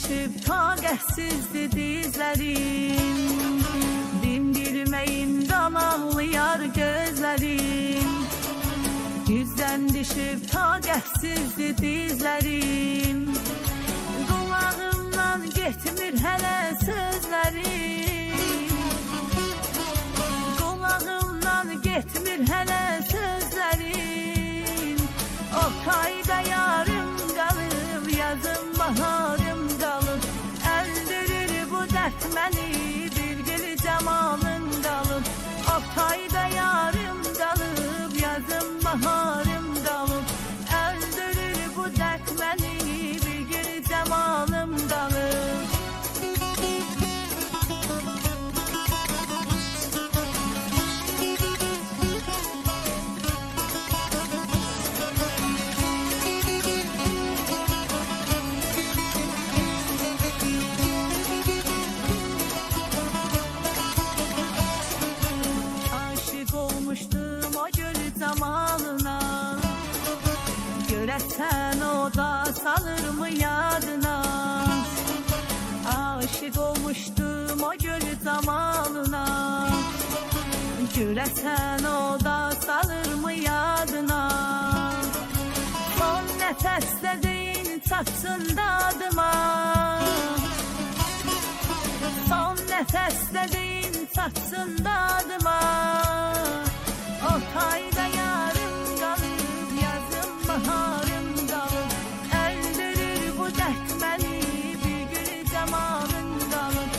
düşüb taqətsizdir dizlərim, dindirməyim dalanlayar gözlərim. Güzdən düşüb taqətsizdir dizlərim, qulağımdan getmir hələ sözlərim, qulağımdan getmir hələ sözlərim. Oktayda yarım qalıb, yazım baharım qalıb, əldürür bu dərd məni, bir gül camalın qalıb. Oktayda yarım qalıb, yazım baharım qalıb, əldürür bu dərd məni, bir gül camalım qalıb. Görəsən o da salır mı yadına? Aşık olmuştum o göl zamanına. Görəsən o da salır mı yadına? Son nəfəsdə deyin çatsın dadıma, son nəfəsdə deyin çatsın dadıma. O tayda yarım qalıb, yazım baharım qalıb, əldürür bu dərd məni, bir gül camalın qalıb.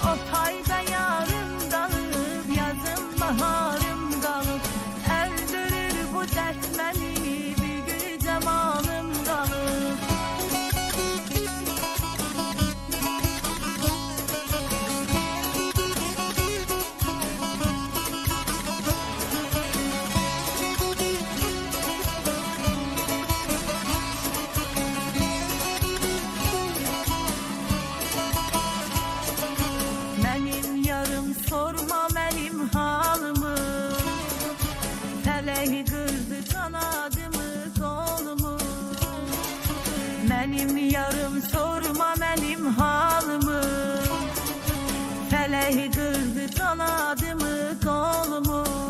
O tayda yarım qalıb, yazım baharım qalıb, əldürür bu dərd məni, bir gül camalım qalıb. Sorma mənim halımı, fələk qırdı kanadımı, qolumu. Mənim yarım sorma mənim halımı, fələk qırdı kanadımı, qolumu.